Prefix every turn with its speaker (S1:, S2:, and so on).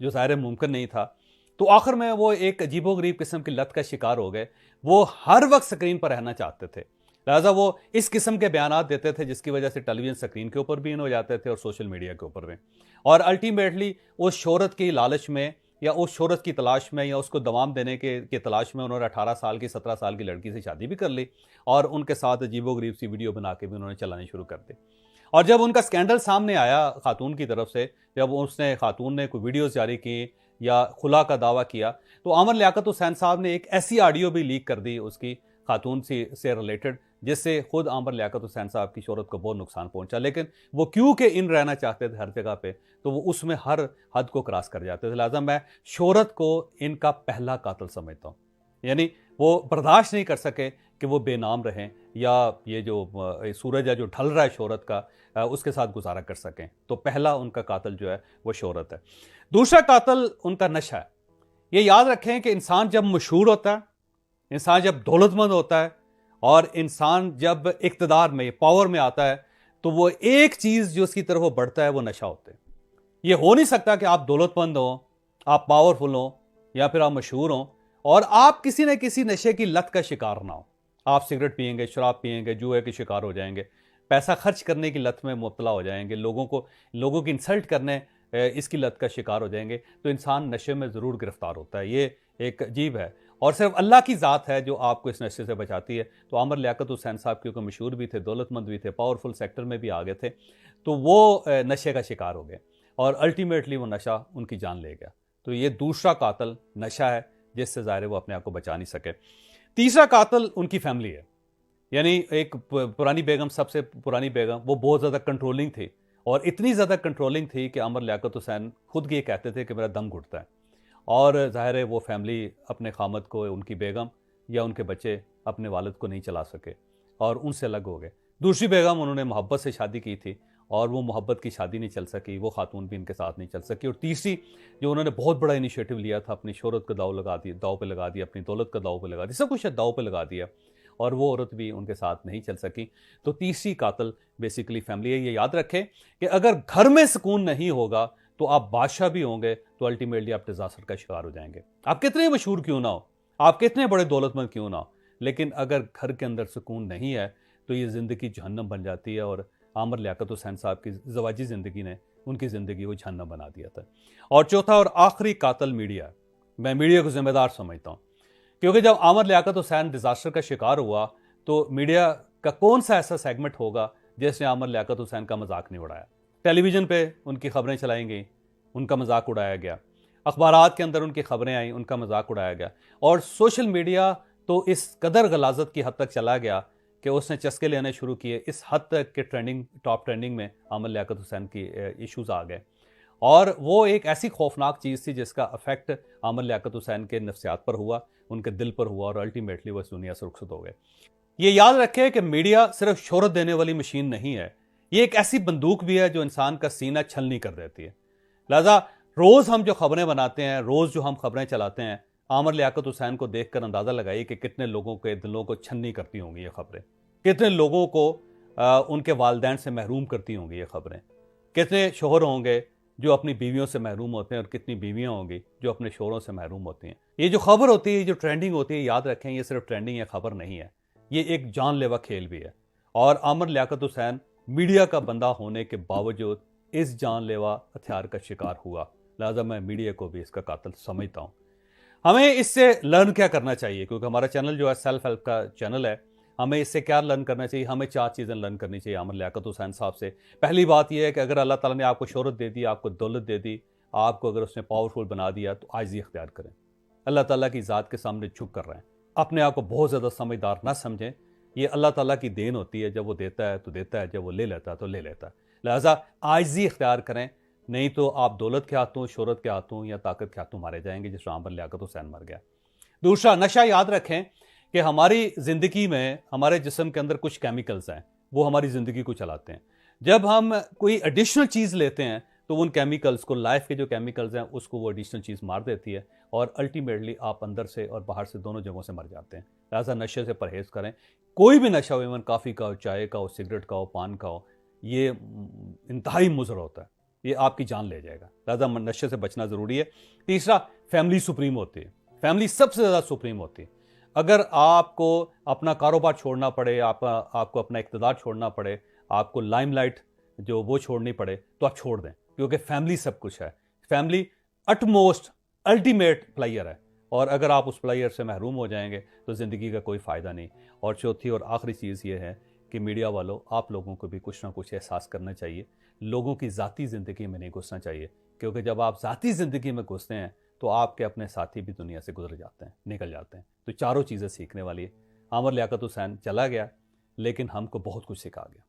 S1: جو ظاہر ممکن نہیں تھا. تو آخر میں وہ ایک عجیب و غریب قسم کی لت کا شکار ہو گئے. وہ ہر وقت سکرین پر رہنا چاہتے تھے, لہٰذا وہ اس قسم کے بیانات دیتے تھے جس کی وجہ سے ٹیلی ویژن سکرین کے اوپر بھی ان ہو جاتے تھے اور سوشل میڈیا کے اوپر بھی. اور الٹیمیٹلی اس شہرت کی لالچ میں یا اس شہرت کی تلاش میں یا اس کو دوام دینے کے تلاش میں انہوں نے 18 سال کی 17 سال کی لڑکی سے شادی بھی کر لی اور ان کے ساتھ عجیب و غریب سی ویڈیو بنا کے بھی انہوں نے چلانی شروع کر دی. اور جب ان کا سکینڈل سامنے آیا خاتون کی طرف سے, جب خاتون نے کوئی ویڈیوز جاری کی یا خلا کا دعویٰ کیا, تو عامر لیاقت حسین صاحب نے ایک ایسی آڈیو بھی لیک کر دی اس کی خاتون سے ریلیٹڈ, جس سے خود عامر لیاقت حسین صاحب کی شہرت کو بہت نقصان پہنچا. لیکن وہ کیونکہ ان رہنا چاہتے تھے ہر جگہ پہ, تو وہ اس میں ہر حد کو کراس کر جاتے تھے. لہٰذا میں شہرت کو ان کا پہلا قاتل سمجھتا ہوں. یعنی وہ برداشت نہیں کر سکے کہ وہ بے نام رہیں یا یہ جو سورج ہے جو ڈھل رہا ہے شہرت کا اس کے ساتھ گزارا کر سکیں. تو پہلا ان کا قاتل جو ہے وہ شہرت ہے. دوسرا قاتل ان کا نشہ ہے. یہ یاد رکھیں کہ انسان جب مشہور ہوتا ہے, انسان جب دولت مند ہوتا ہے اور انسان جب اقتدار میں پاور میں آتا ہے, تو وہ ایک چیز جو اس کی طرف وہ بڑھتا ہے وہ نشہ ہوتا ہے. یہ ہو نہیں سکتا کہ آپ دولت مند ہوں, آپ پاورفل ہوں یا پھر آپ مشہور ہوں اور آپ کسی نہ کسی نشے کی لت کا شکار نہ ہو. آپ سگریٹ پئیں گے, شراب پئیں گے, جوئے کے شکار ہو جائیں گے, پیسہ خرچ کرنے کی لت میں مبتلا ہو جائیں گے, لوگوں کی انسلٹ کرنے اس کی لت کا شکار ہو جائیں گے. تو انسان نشے میں ضرور گرفتار ہوتا ہے. یہ ایک عجیب ہے اور صرف اللہ کی ذات ہے جو آپ کو اس نشے سے بچاتی ہے. تو عامر لیاقت حسین صاحب کیونکہ مشہور بھی تھے, دولت مند بھی تھے, پاورفل سیکٹر میں بھی آ گئے تھے, تو وہ نشے کا شکار ہو گئے اور الٹیمیٹلی وہ نشہ ان کی جان لے گیا. تو یہ دوسرا قاتل نشہ ہے جس سے ظاہر وہ اپنے آپ کو بچا نہیں سکے. تیسرا قاتل ان کی فیملی ہے. یعنی ایک پرانی بیگم, سب سے پرانی بیگم, وہ بہت زیادہ کنٹرولنگ تھی اور اتنی زیادہ کنٹرولنگ تھی کہ عامر لیاقت حسین خود یہ کہتے تھے کہ میرا دم گھٹتا ہے. اور ظاہر ہے وہ فیملی اپنے خامد کو, ان کی بیگم یا ان کے بچے اپنے والد کو نہیں چلا سکے اور ان سے الگ ہو گئے. دوسری بیگم انہوں نے محبت سے شادی کی تھی اور وہ محبت کی شادی نہیں چل سکی, وہ خاتون بھی ان کے ساتھ نہیں چل سکی. اور تیسری جو انہوں نے بہت بڑا انیشیٹو لیا تھا, اپنی شہرت کا داؤ پہ لگا دیا, اپنی دولت کا داؤ پہ لگا دیا, سب کچھ داؤ پہ لگا دیا اور وہ عورت بھی ان کے ساتھ نہیں چل سکی. تو تیسری قاتل بیسیکلی فیملی ہے. یہ یاد رکھیں کہ اگر گھر میں سکون نہیں ہوگا تو آپ بادشاہ بھی ہوں گے تو الٹیمیٹلی آپ ڈیزاسٹر کا شکار ہو جائیں گے. آپ کتنے مشہور کیوں نہ ہو, آپ کتنے بڑے دولت مند کیوں نہ ہو, لیکن اگر گھر کے اندر سکون نہیں ہے تو یہ زندگی جہنم بن جاتی ہے. اور عامر لیاقت حسین صاحب کی زواجی زندگی نے ان کی زندگی کو جہنم بنا دیا تھا. اور چوتھا اور آخری قاتل میڈیا. میں میڈیا کو ذمہ دار سمجھتا ہوں کیونکہ جب عامر لیاقت حسین ڈیزاسٹر کا شکار ہوا تو میڈیا کا کون سا ایسا سیگمنٹ ہوگا جس نے عامر لیاقت حسین کا مذاق نہیں اڑایا. ٹیلی ویژن پہ ان کی خبریں چلائیں گئیں, ان کا مذاق اڑایا گیا. اخبارات کے اندر ان کی خبریں آئیں, ان کا مذاق اڑایا گیا. اور سوشل میڈیا تو اس قدر غلاظت کی حد تک چلا گیا کہ اس نے چسکے لینے شروع کیے اس حد تک کہ ٹاپ ٹرینڈنگ میں عامر لیاقت حسین کی ایشوز آ گئے. اور وہ ایک ایسی خوفناک چیز تھی جس کا افیکٹ عامر لیاقت حسین کے نفسیات پر ہوا, ان کے دل پر ہوا اور الٹیمیٹلی وہ اس دنیا سے رخصت ہو گئے. یہ یاد رکھے کہ میڈیا صرف شہرت دینے والی مشین نہیں ہے, یہ ایک ایسی بندوق بھی ہے جو انسان کا سینہ چھلنی کر دیتی ہے. لہذا روز ہم جو خبریں بناتے ہیں, روز جو ہم خبریں چلاتے ہیں, عامر لیاقت حسین کو دیکھ کر اندازہ لگائیے کہ کتنے لوگوں کے دلوں کو چھلنی کرتی ہوں گی یہ خبریں, کتنے لوگوں کو ان کے والدین سے محروم کرتی ہوں گی یہ خبریں, کتنے شوہر ہوں گے جو اپنی بیویوں سے محروم ہوتے ہیں اور کتنی بیویاں ہوں گی جو اپنے شوہروں سے محروم ہوتی ہیں. یہ جو خبر ہوتی ہے, جو ٹرینڈنگ ہوتی ہے, یاد رکھیں یہ صرف ٹرینڈنگ یا خبر نہیں ہے, یہ ایک جان لیوا کھیل بھی ہے. اور عامر لیاقت حسین میڈیا کا بندہ ہونے کے باوجود اس جان لیوا ہتھیار کا شکار ہوا. لہٰذا میں میڈیا کو بھی اس کا قاتل سمجھتا ہوں. ہمیں اس سے لرن کیا کرنا چاہیے, کیونکہ ہمارا چینل جو ہے سیلف ہیلپ کا چینل ہے, ہمیں اس سے کیا لرن کرنا چاہیے. ہمیں 4 چیزیں لرن کرنی چاہیے عامر لیاقت حسین صاحب سے. پہلی بات یہ ہے کہ اگر اللہ تعالیٰ نے آپ کو شہرت دے دی, آپ کو دولت دے دی, آپ کو اگر اس نے پاورفل بنا دیا تو عاجزی اختیار کریں. اللہ تعالیٰ کی ذات کے سامنے جھک کر رہیں, اپنے آپ کو بہت زیادہ سمجھدار نہ سمجھیں. یہ اللہ تعالیٰ کی دین ہوتی ہے, جب وہ دیتا ہے تو دیتا ہے, جب وہ لے لیتا ہے تو لے لیتا ہے. لہٰذا عاجزی اختیار کریں, نہیں تو آپ دولت کے ہاتھوں, شہرت کے ہاتھوں یا طاقت کے ہاتھوں مارے جائیں گے جس طرح عامر لیاقت حسین مر گیا. دوسرا, نشہ. یاد رکھیں کہ ہماری زندگی میں ہمارے جسم کے اندر کچھ کیمیکلز ہیں, وہ ہماری زندگی کو چلاتے ہیں. جب ہم کوئی ایڈیشنل چیز لیتے ہیں تو ان کیمیکلز کو, لائف کے جو کیمیکلز ہیں اس کو وہ ایڈیشنل چیز مار دیتی ہے اور الٹیمیٹلی آپ اندر سے اور باہر سے دونوں جگہوں سے مر جاتے ہیں. لہٰذا نشے سے پرہیز کریں. کوئی بھی نشہ ہو, ایون کافی کا ہو, چائے کا ہو, سگریٹ کا ہو, پان کا ہو, یہ انتہائی مضر ہوتا ہے. یہ آپ کی جان لے جائے گا. لہٰذا نشے سے بچنا ضروری ہے. تیسرا، فیملی سپریم ہوتی ہے. فیملی سب سے زیادہ سپریم ہوتی ہے. اگر آپ کو اپنا کاروبار چھوڑنا پڑے، آپ کو اپنا اقتدار چھوڑنا پڑے، آپ کو لائم لائٹ جو وہ چھوڑنی پڑے، تو آپ چھوڑ دیں، کیونکہ فیملی سب کچھ ہے. Family it most ultimate player ہے، اور اگر آپ اس پلیئر سے محروم ہو جائیں گے تو زندگی کا کوئی فائدہ نہیں. اور چوتھی اور آخری چیز یہ ہے کہ میڈیا والوں، آپ لوگوں کو بھی کچھ نہ کچھ احساس کرنا چاہیے. لوگوں کی ذاتی زندگی میں نہیں گھسنا چاہیے، کیونکہ جب آپ ذاتی زندگی میں گھستے ہیں تو آپ کے اپنے ساتھی بھی دنیا سے گزر جاتے ہیں، نکل جاتے ہیں. تو چاروں چیزیں سیکھنے والی ہے. عامر لیاقت حسین چلا گیا، لیکن ہم کو بہت کچھ سکھا گیا.